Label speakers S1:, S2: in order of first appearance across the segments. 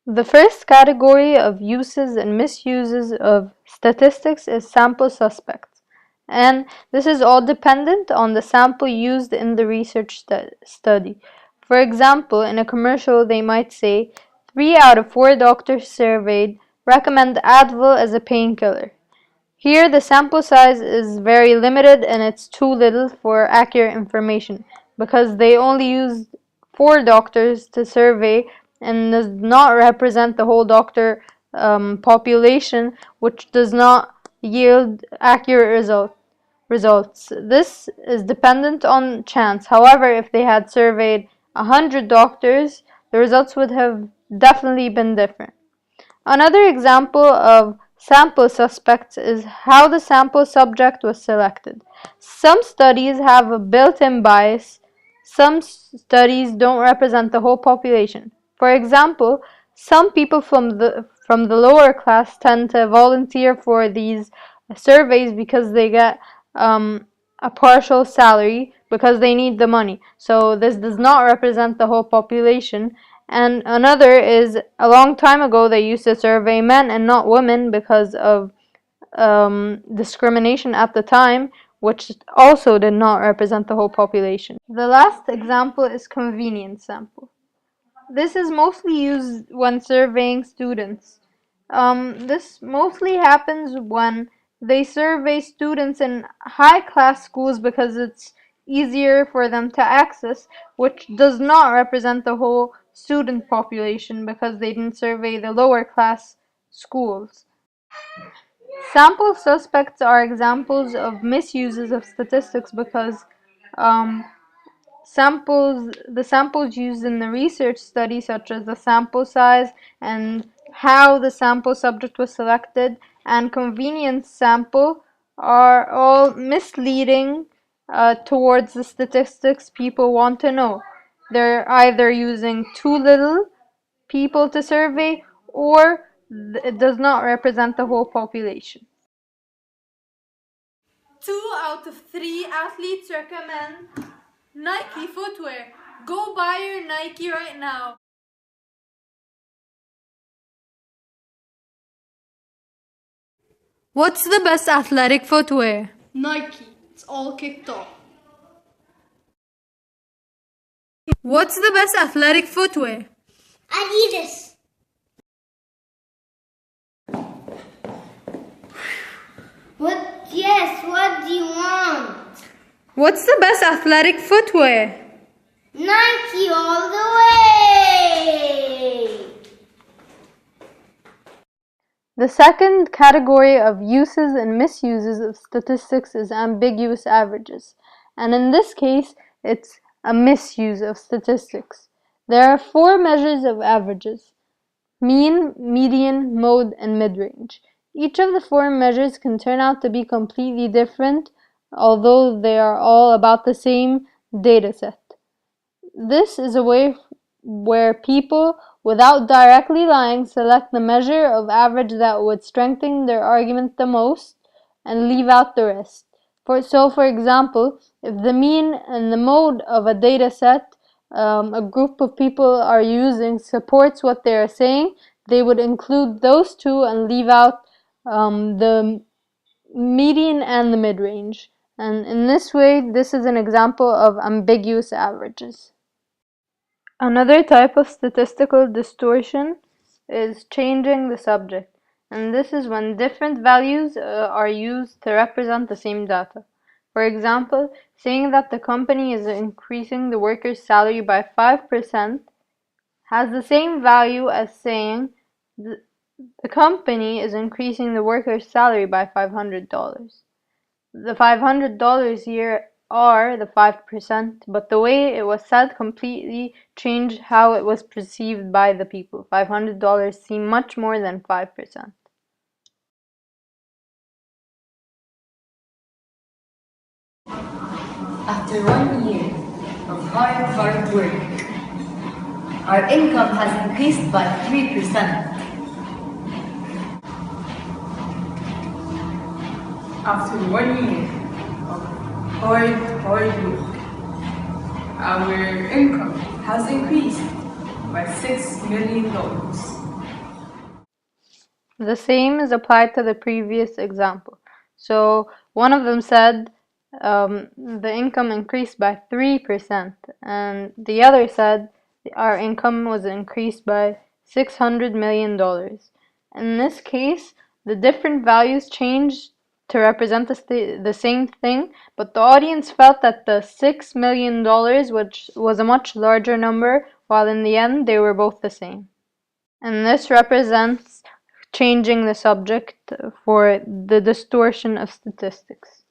S1: The first category of uses and misuses of statistics is sample suspects, and this is all dependent on the sample used in the research study. For example, in a commercial they might say 3 out of 4 doctors surveyed recommend Advil as a painkiller. Here the sample size is very limited and it's too little for accurate information because they only used 4 doctors to survey and does not represent the whole doctor population, which does not yield accurate results. This is dependent on chance. However, if they had surveyed 100 doctors, the results would have definitely been different. Another example of sample suspects is how the sample subject was selected. Some studies have a built-in bias. Some studies don't represent the whole population. For example, some people from the lower class tend to volunteer for these surveys because they get a partial salary because they need the money. So this does not represent the whole population. And another is a long time ago they used to survey men and not women because of discrimination at the time, which also did not represent the whole population. The last example is convenience sample. This is mostly used when surveying students. This mostly happens when they survey students in high-class schools because it's easier for them to access, which does not represent the whole student population because they didn't survey the lower-class schools. Sample suspects are examples of misuses of statistics because the samples used in the research study, such as the sample size and how the sample subject was selected, and convenience sample, are all misleading towards the statistics people want to know. They're either using too little people to survey, or it does not represent the whole population.
S2: 2 out of 3 athletes recommend Nike footwear. Go buy your Nike right now. What's the best athletic footwear?
S3: Nike. It's all kicked off.
S2: What's the best athletic footwear?
S4: Adidas. What do you want?
S2: What's the best athletic footwear?
S4: Nike all the way!
S1: The second category of uses and misuses of statistics is ambiguous averages, and in this case, it's a misuse of statistics. There are 4 measures of averages: mean, median, mode, and mid-range. Each of the 4 measures can turn out to be completely different, although they are all about the same dataset. This is a way where people, without directly lying, select the measure of average that would strengthen their argument the most and leave out the rest. For example, if the mean and the mode of a dataset a group of people are using supports what they are saying, they would include those 2 and leave out the median and the mid-range. And in this way, this is an example of ambiguous averages. Another type of statistical distortion is changing the subject, and this is when different values are used to represent the same data. For example, saying that the company is increasing the worker's salary by 5% has the same value as saying the company is increasing the worker's salary by $500. The $500 here are the 5%, but the way it was said completely changed how it was perceived by the people. $500 seemed much more than 5%.
S5: After 1 year of hard work, our income has increased by 3%.
S6: After 1 year of hard work, our income has increased by $6 million.
S1: The same is applied to the previous example. So one of them said the income increased by 3%, and the other said our income was increased by $600 million. In this case, the different values changed to represent the same thing, but the audience felt that the $6 million, which was a much larger number, while in the end they were both the same. And this represents changing the subject for the distortion of statistics.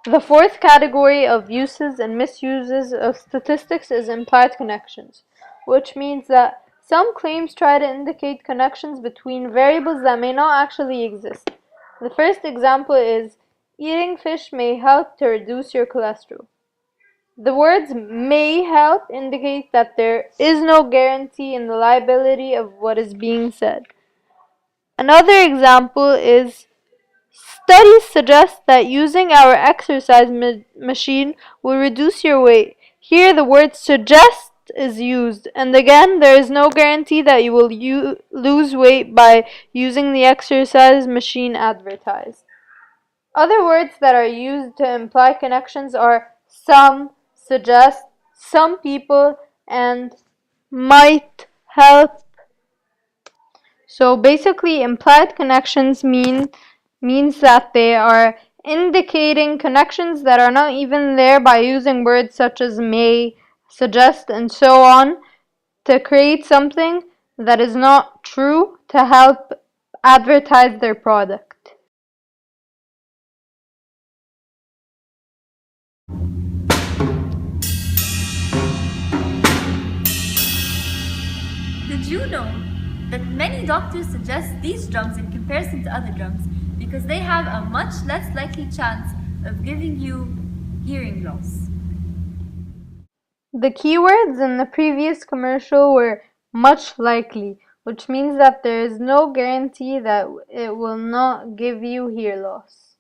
S1: The fourth category of uses and misuses of statistics is implied connections, which means that some claims try to indicate connections between variables that may not actually exist. The first example is, eating fish may help to reduce your cholesterol. The words may help indicate that there is no guarantee in the liability of what is being said. Another example is, studies suggest that using our exercise machine will reduce your weight. Here the word suggest is used, and again there is no guarantee that you will lose weight by using the exercise machine advertised. Other words that are used to imply connections are some, suggest, some people, and might help. So basically, implied connections means that they are indicating connections that are not even there by using words such as may, suggest, and so on to create something that is not true to help advertise their product.
S5: Did you know that many doctors suggest these drums in comparison to other drums because they have a much less likely chance of giving you hearing loss?
S1: The keywords in the previous commercial were much likely, which means that there is no guarantee that it will not give you hear loss.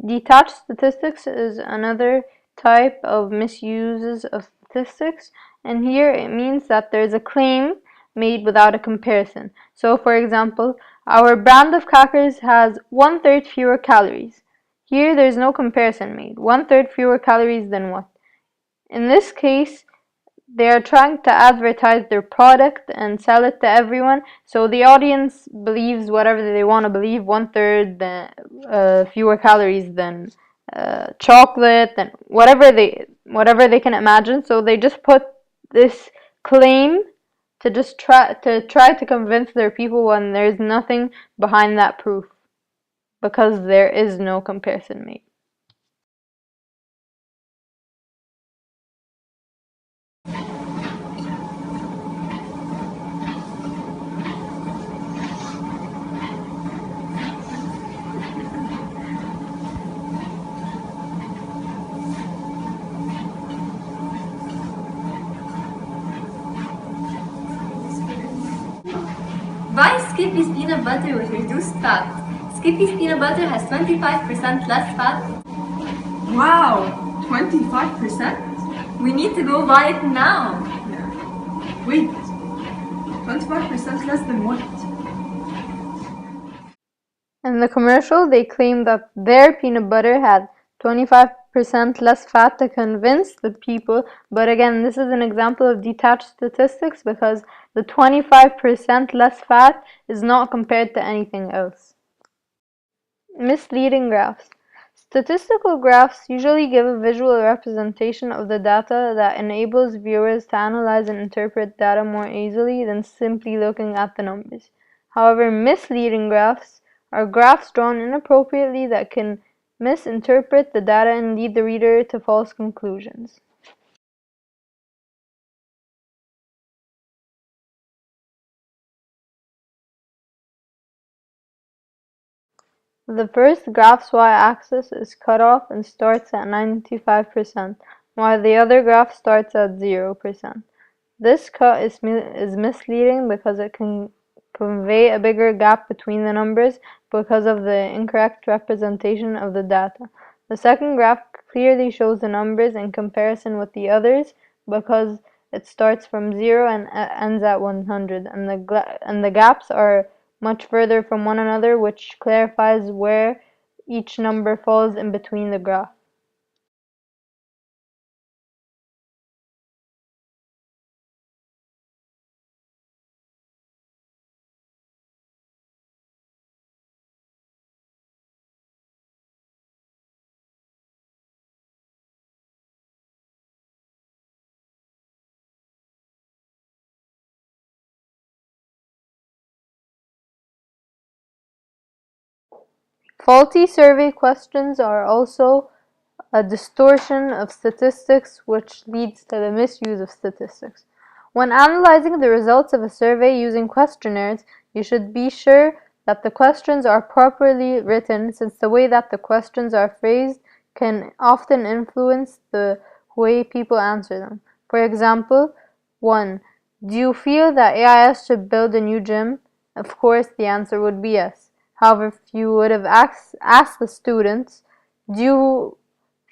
S1: Detached statistics is another type of misuses of statistics, and here it means that there is a claim made without a comparison. So, for example, our brand of crackers has 1/3 fewer calories. Here there is no comparison made. 1/3 fewer calories than what? In this case, they are trying to advertise their product and sell it to everyone, so the audience believes whatever they want to believe. 1/3 fewer calories than chocolate, and whatever they can imagine. So they just put this claim to just try to convince their people when there's nothing behind that proof, because there is no comparison made.
S5: Buy Skippy's peanut butter with reduced fat. Skippy's peanut butter has 25% less fat.
S6: Wow, 25%?
S5: We need to go buy it now.
S6: Wait, 25% less than what?
S1: In the commercial, they claimed that their peanut butter had 25% less fat to convince the people, but again, this is an example of detached statistics because the 25% less fat is not compared to anything else. Misleading graphs. Statistical graphs usually give a visual representation of the data that enables viewers to analyze and interpret data more easily than simply looking at the numbers. However, misleading graphs are graphs drawn inappropriately that can misinterpret the data and lead the reader to false conclusions. The first graph's y-axis is cut off and starts at 95%, while the other graph starts at 0%. This cut is misleading because it can convey a bigger gap between the numbers because of the incorrect representation of the data. The second graph clearly shows the numbers in comparison with the others because it starts from 0 and ends at 100, and the gaps are much further from one another, which clarifies where each number falls in between the graph. Faulty survey questions are also a distortion of statistics which leads to the misuse of statistics. When analyzing the results of a survey using questionnaires, you should be sure that the questions are properly written, since the way that the questions are phrased can often influence the way people answer them. For example, 1. Do you feel that AIS should build a new gym? Of course, the answer would be yes. However, if you would have asked the students, do you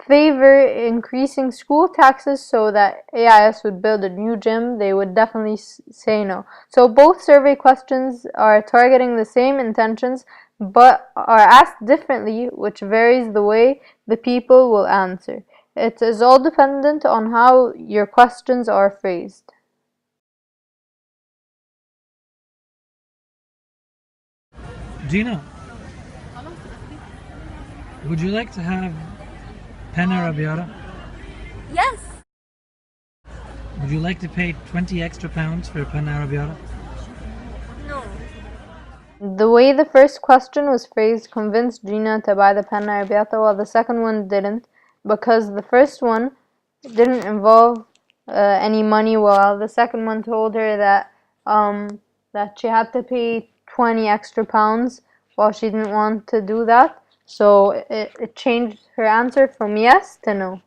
S1: favor increasing school taxes so that AIS would build a new gym, they would definitely say no. So both survey questions are targeting the same intentions but are asked differently, which varies the way the people will answer. It is all dependent on how your questions are phrased.
S7: Gina, would you like to have penna arrabbiata?
S5: Yes.
S7: Would you like to pay 20 extra pounds for a penna arrabbiata?
S5: No.
S1: The way the first question was phrased convinced Gina to buy the penna arrabbiata, while the second one didn't, because the first one didn't involve any money, while the second one told her that she had to pay 20 extra pounds, while she didn't want to do that. So it changed her answer from yes to no.